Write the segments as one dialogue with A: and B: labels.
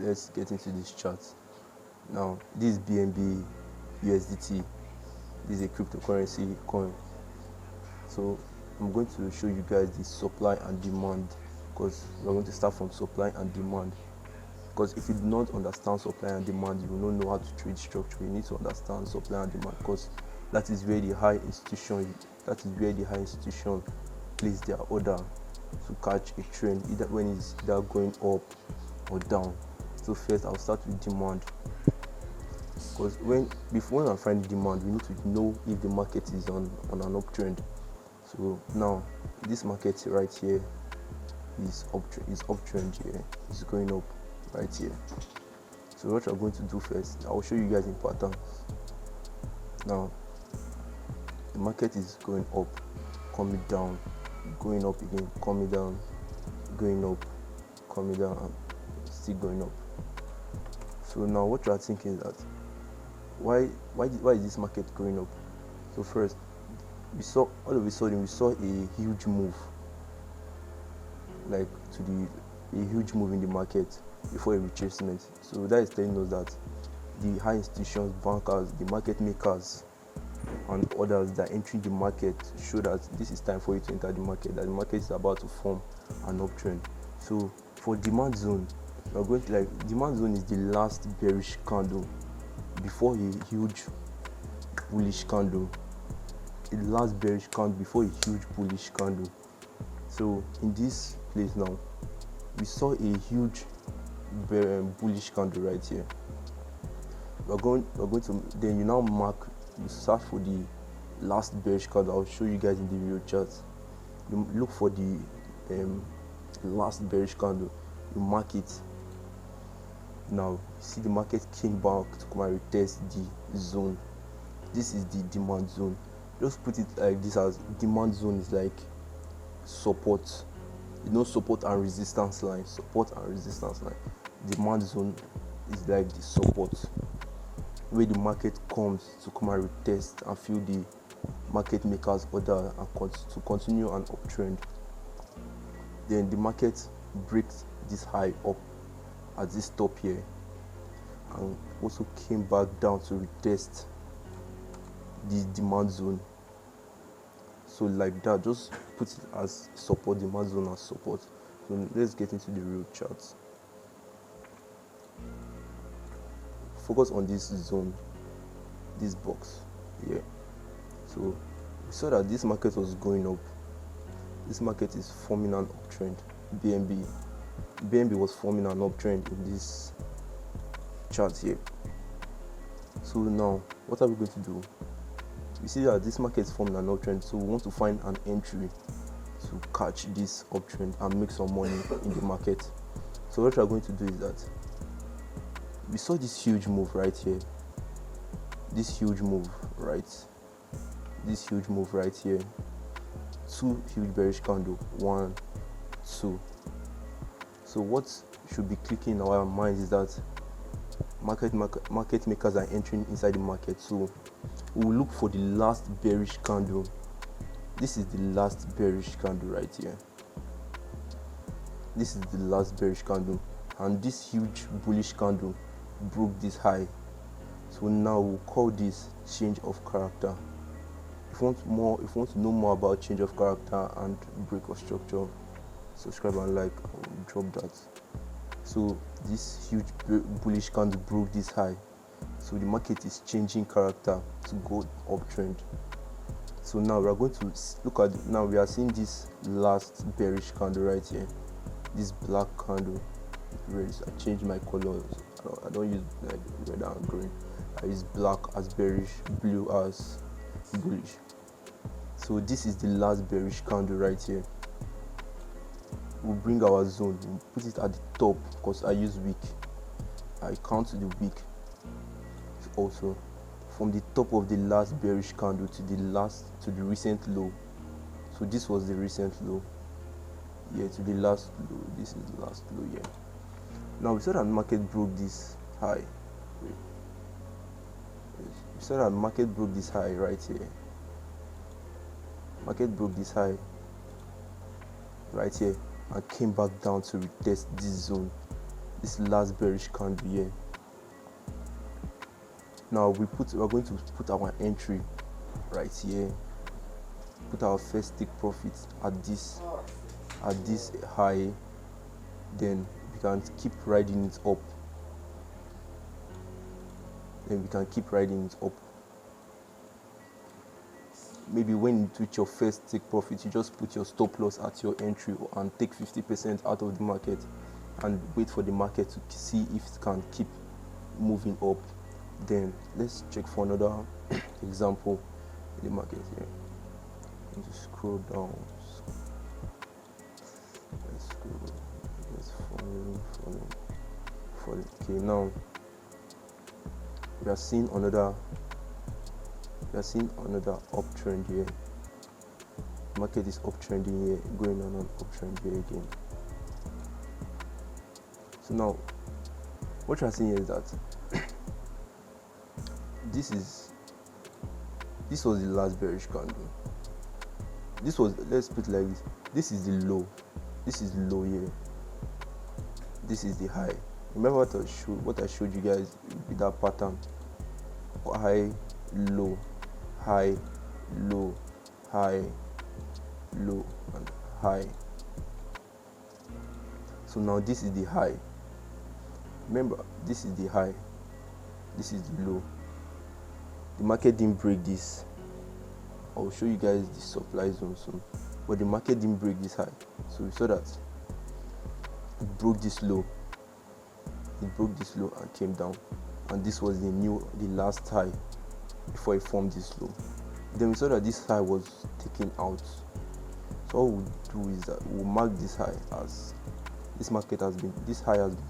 A: let's get into this chart. Now, this is BNB USDT. This is a cryptocurrency coin. So I'm going to show you guys the supply and demand, because we're going to start from supply and demand. Because if you do not understand supply and demand, you will not know how to trade structure. You need to understand supply and demand, because that is where the high institution place their order to catch a trend, either when it's either going up or down. So first I'll start with demand, because before I find demand, we need to know if the market is on an uptrend. So now this market right here is uptrend here, it's going up right here. So what I'm going to do first, I'll show you guys in patterns. Now the market is going up, coming down, going up again, coming down, going up, coming down, and still going up. So now what you are thinking is that why is this market going up? So first, all of a sudden we saw a huge move, a huge move in the market before a retracement. So that is telling us that the high institutions, bankers, the market makers, and others that are entering the market show that this is time for you to enter the market, that the market is about to form an uptrend. So for demand zone, we're going to demand zone is the last bearish candle before a huge bullish candle. The last bearish candle before a huge bullish candle. So in this place now, we saw a huge bullish candle right here. We're going to then you search for the last bearish candle. I'll show you guys in the video chart. You look for the last bearish candle, you mark it. Now you see the market came back to come and retest the zone. This is the demand zone. Just put it like this, as demand zone is like support, support and resistance line. Demand zone is like the support, where the market comes to come and retest and feel the market makers order and to continue an uptrend. Then the market breaks this high up at this top here, and also came back down to retest the demand zone. So like that, just put it as support, demand zone as support. So let's get into the real charts. Focus on this zone, this box here. So we saw that this market was going up. This market is forming an uptrend. BNB was forming an uptrend in this chart here. So now what are we going to do? We see that this market is forming an uptrend, so we want to find an entry to catch this uptrend and make some money in the market. So what we are going to do is that we saw this huge move right here, this huge move right here, two huge bearish candle, 1, 2. So what should be clicking in our minds is that market makers are entering inside the market. So we will look for the last bearish candle. This is the last bearish candle right here. This is the last bearish candle, and this huge bullish candle broke this high. So now we'll call this change of character. If you want to know more about change of character and break of structure, subscribe and like, drop that. So this huge bullish candle broke this high, so the market is changing character to go uptrend. So now we are going to look at, now we are seeing this last bearish candle right here, this black candle. I changed my colors. I don't use like red and green. I use black as bearish, blue as bullish. So this is the last bearish candle right here. We'll bring our zone, we'll put it at the top, because I use wick. I count the wick also from the top of the last bearish candle to the recent low. So this was the recent low here to the last low. This is the last low here. Now we saw that market broke this high. We saw that market broke this high right here. Market broke this high right here and came back down to retest this zone. this last bearish candle here. Now we're going to put our entry right here, put our first take profit at this high, then we can keep riding it up. Maybe when you reach your first take profit, you just put your stop loss at your entry and take 50% out of the market and wait for the market to see if it can keep moving up. Then let's check for another example in the market here. Just scroll down. Let's follow. Okay, now we are seeing another uptrend here. Market is uptrending here, going on an uptrend here again. So now what you are seeing is that this was the last bearish candle. Let's put it like this. This is the low. This is the low here. This is the high. Remember what I showed you guys with that pattern. High, low, high, low, high, low, and high. So now this is the high. Remember, this is the high. This is the low. The market didn't break this. I'll show you guys the supply zone soon. But the market didn't break this high. So we saw that it broke this low. And came down. And this was the last high before it formed this low. Then we saw that this high was taken out. So all we'll do is that we'll mark this high as this high has been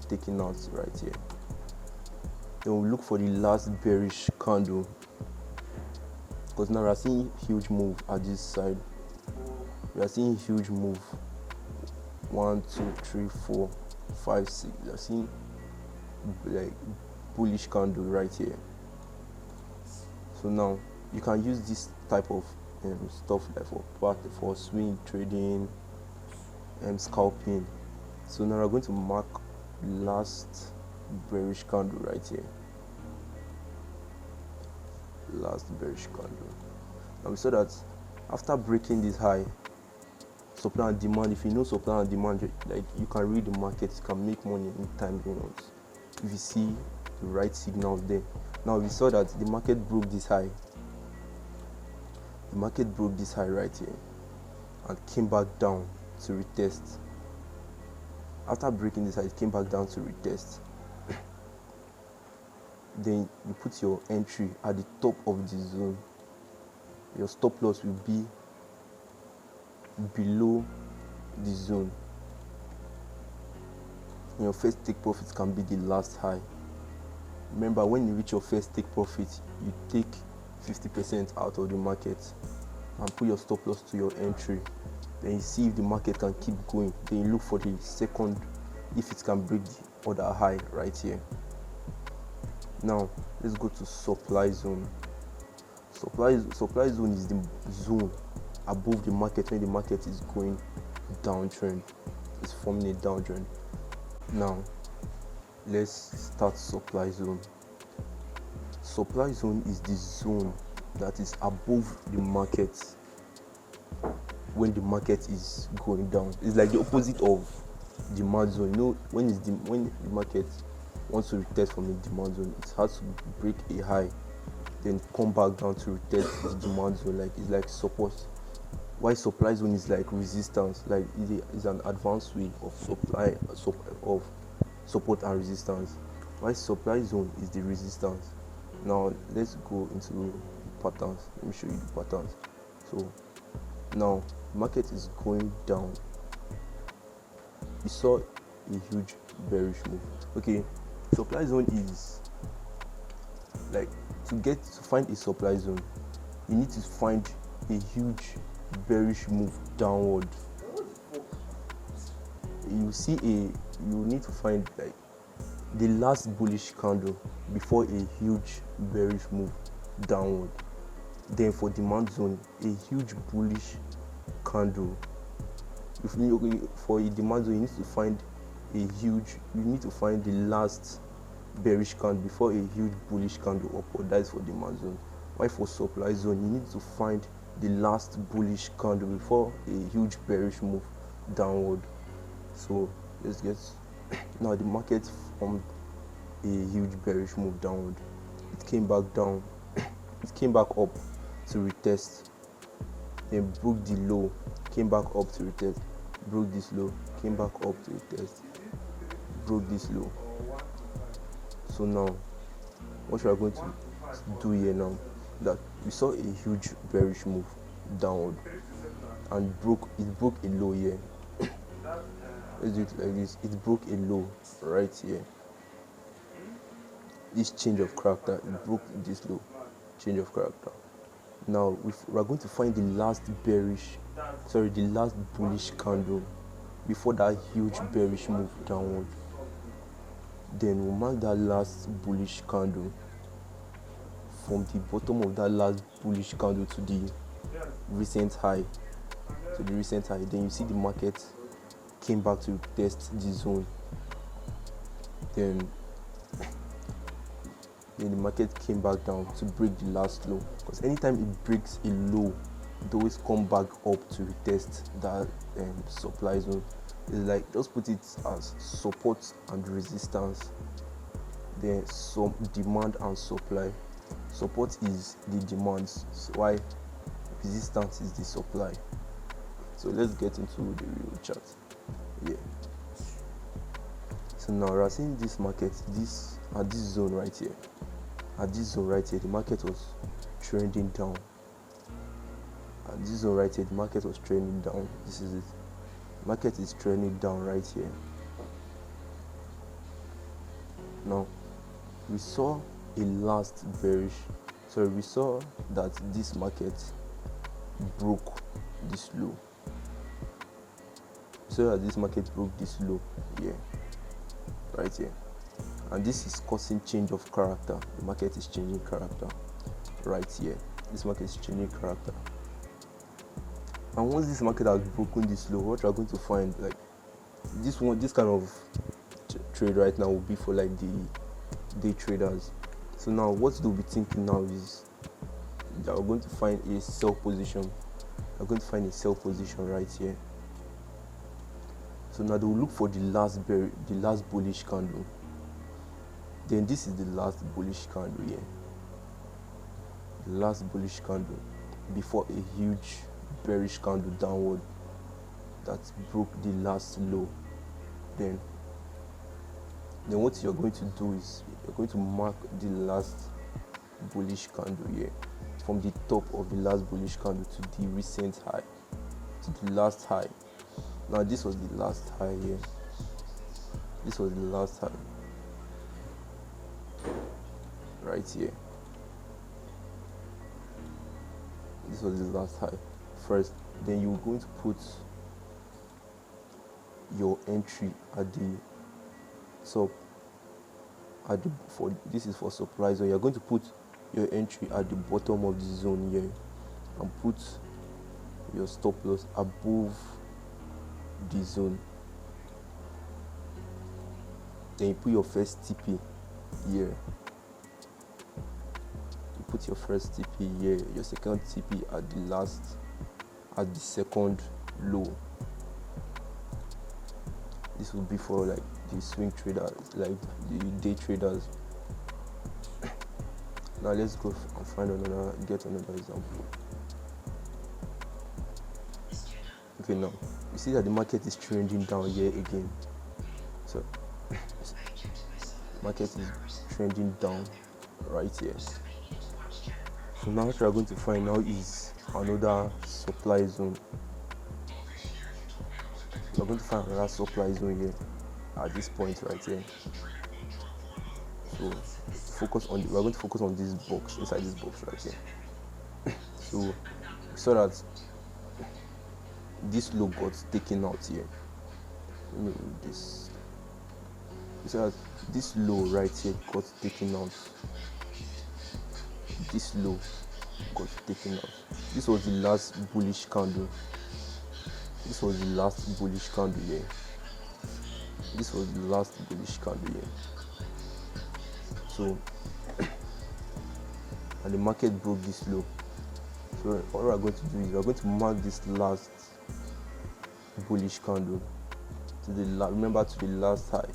A: taken out right here. Then we'll look for the last bearish candle, because now we are seeing huge move at this side. We are seeing huge move. 1, 2, 3, 4, 5, 6. We are seeing like bullish candle right here. So now you can use this type of stuff like for swing trading and scalping. So now we're going to mark last bearish candle right here. Last bearish candle. And we saw that after breaking this high, supply and demand. If you know supply and demand, like you can read the market, you can make money anytime you want. If you see the right signals there. Now we saw that the market broke this high. The market broke this high right here and came back down to retest. After breaking this high, it came back down to retest. Then you put your entry at the top of the zone. Your stop loss will be below the zone. And your first take profit can be the last high. Remember, when you reach your first take profit, you take 50% out of the market and put your stop loss to your entry. Then you see if the market can keep going. Then you look for the second, if it can break the other high right here. Now let's go to supply zone. Supply zone is the zone above the market when the market is going downtrend. It's forming a downtrend. Now let's start supply zone. Supply zone is the zone that is above the market when the market is going down. It's like the opposite of demand zone. You know, when the market wants to retest from the demand zone, it has to break a high, then come back down to retest the demand zone. Like it's like support. Why supply zone is like resistance, like it is an advanced way of support and resistance. Why supply zone is the resistance. Now let's go into patterns. Let me show you the patterns. So now market is going down. You saw a huge bearish move. Okay, supply zone is like to find a supply zone, you need to find a huge bearish move downward. You need to find like the last bullish candle before a huge bearish move downward. Then for demand zone, a huge bullish candle. For a demand zone, you need to find you need to find the last bearish candle before a huge bullish candle upward. That is for demand zone. While for supply zone, you need to find the last bullish candle before a huge bearish move downward. So let's get now the market formed a huge bearish move downward. It came back down, it came back up to retest, then broke the low, came back up to retest, broke this low, came back up to retest, broke this low. So now what we are going to do here now, that we saw a huge bearish move downward and it broke a low here. Let's do it like this. It broke a low right here. This change of character, it broke this low, change of character. Now we are going to find the last bullish candle before that huge bearish move downward. Then we'll mark that last bullish candle from the bottom of that last bullish candle to the recent high. Then you see the market came back to test the zone. Then the market came back down to break the last low, because anytime it breaks a low, it always come back up to retest that supply zone. It's like, just put it as support and resistance, then some demand and supply. Support is the demands, while resistance is the supply. So let's get into the real chart. So now we're seeing this market, this zone right here. At this zone right here, the market was trending down. At this zone right here, the market was trending down. This is it. Market is trending down right here. Now we saw we saw that this market broke this low. So that this market broke this low here, right here, and this is causing change of character. The market is changing character right here. This market is changing character, and once this market has broken this low, what you are going to find, like this kind of trade right now will be for like the day traders. So now what they'll be thinking now is that we're going to find a sell position. We're going to find a sell position right here. So now they will look for the last bullish candle. Then this is the last bullish candle here. The last bullish candle before a huge bearish candle downward that broke the last low. Then what you're going to do is you're going to mark the last bullish candle here from the top of the last bullish candle to the recent high, to the last high. Now this was the last high here. This was the last high right here. This was the last high first. Then you're going to put your entry at the top. This is for supply zone. You're going to put your entry at the bottom of the zone here and put your stop loss above the zone. Then you put your first TP here. You put your first TP here, your second TP at the second low. This will be for like the swing traders, like the day traders. Now let's go and get another example. Okay, now you see that the market is trending down here again. So market is trending down right here. So now what we are going to find now is another supply zone. We're going to find another supply zone here at this point right here. So we're going to focus on this box, inside this box right here. So we saw that this low got taken out here. This. We saw that this low right here got taken out. This low got taken out. This was the last bullish candle. This was the last bullish candle here. this was the last bullish candle here. So and the market broke this low. So what we are going to do is we are going to mark this last bullish candle to the remember to the last high,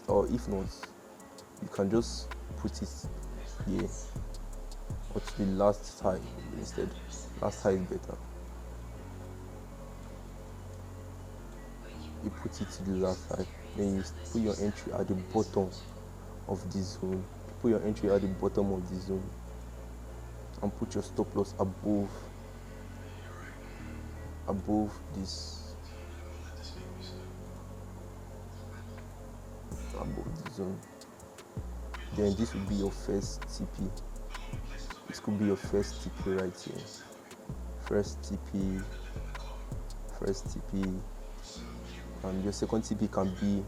A: or if not, you can just put it here or to the last high instead. Last high is better. You put it to the last high, then you put your entry at the bottom of this zone. Put your entry at the bottom of the zone and put your stop loss above this, above the zone. Then this will be your first TP. This could be your first TP right here. First TP, and your second TP can be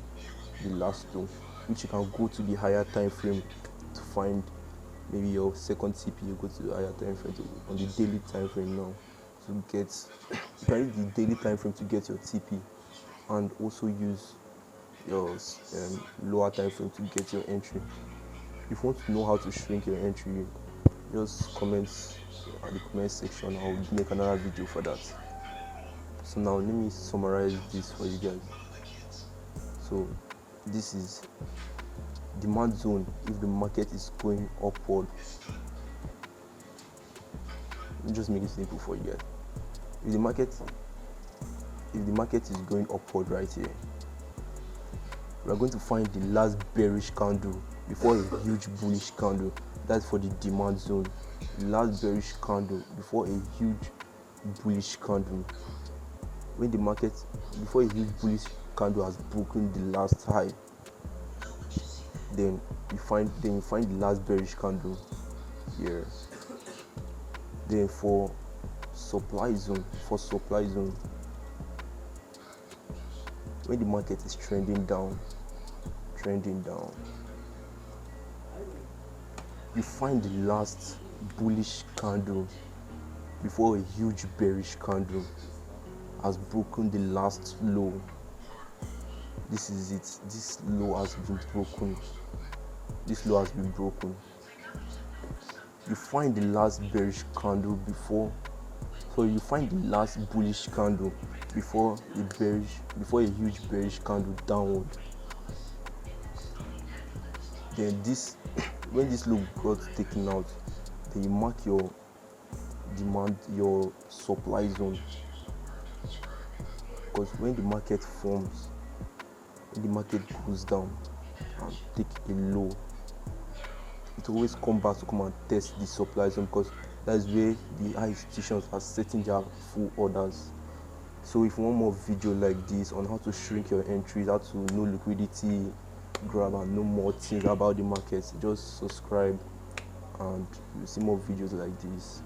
A: the last low, which you can go to the higher time frame to find. Maybe your second TP, you go to the higher time frame on the daily time frame now to get. You can use the daily time frame to get your TP, and also use your lower time frame to get your entry. If you want to know how to shrink your entry, just comment at the comment section. I'll make another video for that. So now let me summarize this for you guys. So this is demand zone if the market is going upward. Just make it simple for you guys. If the market is going upward right here, we are going to find the last bearish candle before a huge bullish candle. That's for the demand zone. The last bearish candle before a huge bullish candle. When the market, before a huge bullish candle has broken the last high, then you find the last bearish candle here. Then for supply zone, when the market is trending down, you find the last bullish candle before a huge bearish candle has broken the last low. This is it. This low has been broken. You find the last bearish candle before. So you find the last bullish candle before a huge bearish candle downward. Then when this low got taken out, then you mark your supply zone. Because when the market forms, when the market goes down and take a low, it always come and test the supply zone, because that's where the high institutions are setting their full orders. So if you want more video like this on how to shrink your entries, how to know liquidity grab, and know more things about the markets, just subscribe and you'll see more videos like this.